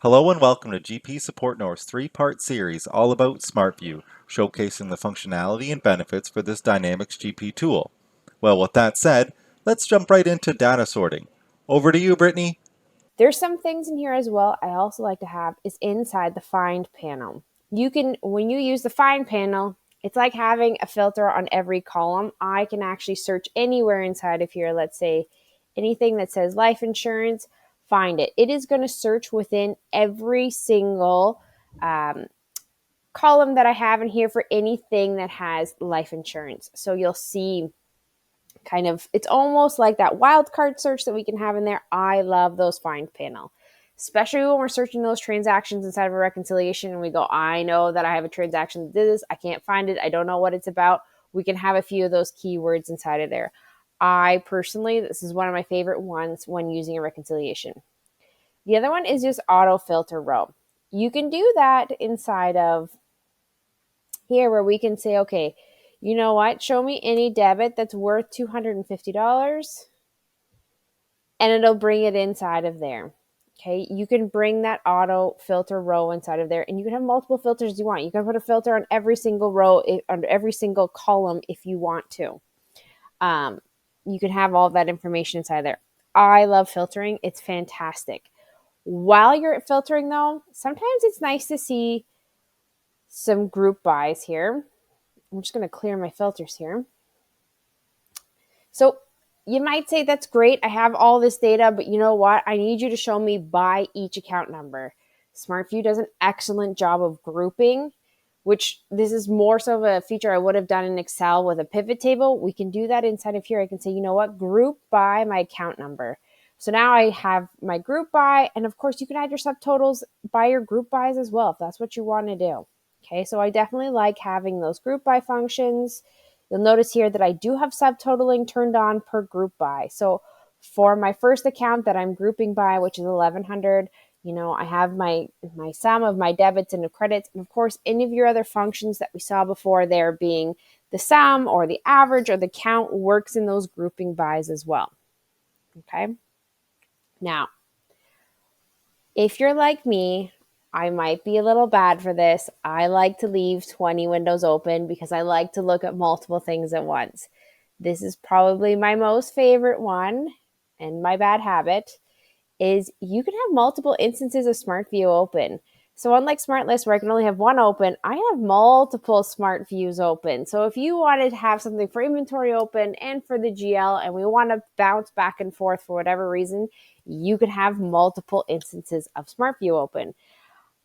Hello and welcome to GP Support North's three-part series all about Smartview, showcasing the functionality and benefits for this Dynamics GP tool. Well, with that said, let's jump right into data sorting. Over to you, Brittany. There's some things in here as well I also like to have is inside the Find panel. When you use the Find panel, it's like having a filter on every column. I can actually search anywhere inside of here. Let's say anything that says life insurance, find it. It is going to search within every single column that I have in here for anything that has life insurance. So you'll see it's almost like that wildcard search that we can have in there. I love those Find panel, especially when we're searching those transactions inside of a reconciliation and we go, I know that I have a transaction that did this. I can't find it. I don't know what it's about. We can have a few of those keywords inside of there. I personally, this is one of my favorite ones when using a reconciliation. The other one is just auto filter row. You can do that inside of here where we can say, okay, you know what? Show me any debit that's worth $250 and it'll bring it inside of there. Okay, you can bring that auto filter row inside of there and you can have multiple filters you want. You can put a filter on every single row, under every single column if you want to. You can have all that information inside there. I love filtering. It's fantastic. While you're filtering though, sometimes it's nice to see some group buys here. I'm just going to clear my filters here. So you might say, that's great. I have all this data, but you know what? I need you to show me by each account number. Smartview does an excellent job of grouping, which this is more so of a feature I would have done in Excel with a pivot table. We can do that inside of here. I can say, you know what? Group by my account number. So now I have my group by, and of course you can add your subtotals by your group buys as well, if that's what you want to do. Okay, so I definitely like having those group by functions. You'll notice here that I do have subtotaling turned on per group by. So for my first account that I'm grouping by, which is 1100, I have my sum of my debits and the credits. And of course, any of your other functions that we saw before there being the sum or the average or the count works in those grouping bys as well. Okay. Now, if you're like me, I might be a little bad for this. I like to leave 20 windows open because I like to look at multiple things at once. This is probably my most favorite one, and my bad habit is you can have multiple instances of Smartview open. So unlike SmartList where I can only have one open, I have multiple Smartviews open. So if you wanted to have something for inventory open and for the GL and we want to bounce back and forth for whatever reason, you could have multiple instances of Smartview open.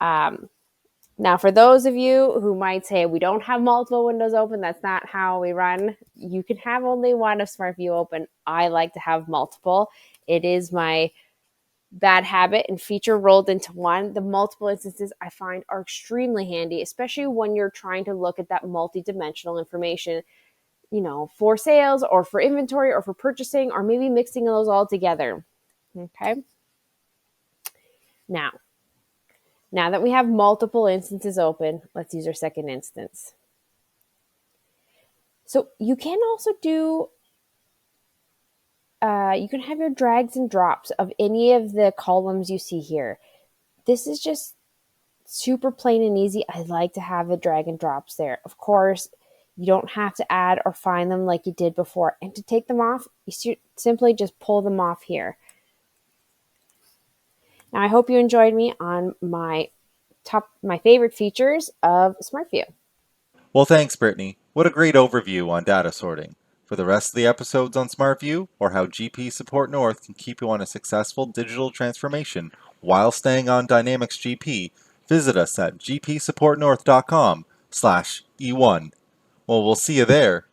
Now, for those of you who might say we don't have multiple windows open, that's not how we run. You can have only one of Smartview open. I like to have multiple. It is my bad habit and feature rolled into one. The multiple instances I find are extremely handy, especially when you're trying to look at that multi-dimensional information, for sales or for inventory or for purchasing, or maybe mixing those all together. Okay. Now that we have multiple instances open, let's use our second instance. So you can also do, you can have your drags and drops of any of the columns you see here. This is just super plain and easy. I like to have the drag and drops there. Of course, you don't have to add or find them like you did before. And to take them off, you simply just pull them off here. Now, I hope you enjoyed me on my favorite features of Smartview. Well, thanks, Brittany. What a great overview on data sorting. For the rest of the episodes on Smartview, or how GP Support North can keep you on a successful digital transformation while staying on Dynamics GP, visit us at gpsupportnorth.com/eOne. Well, we'll see you there.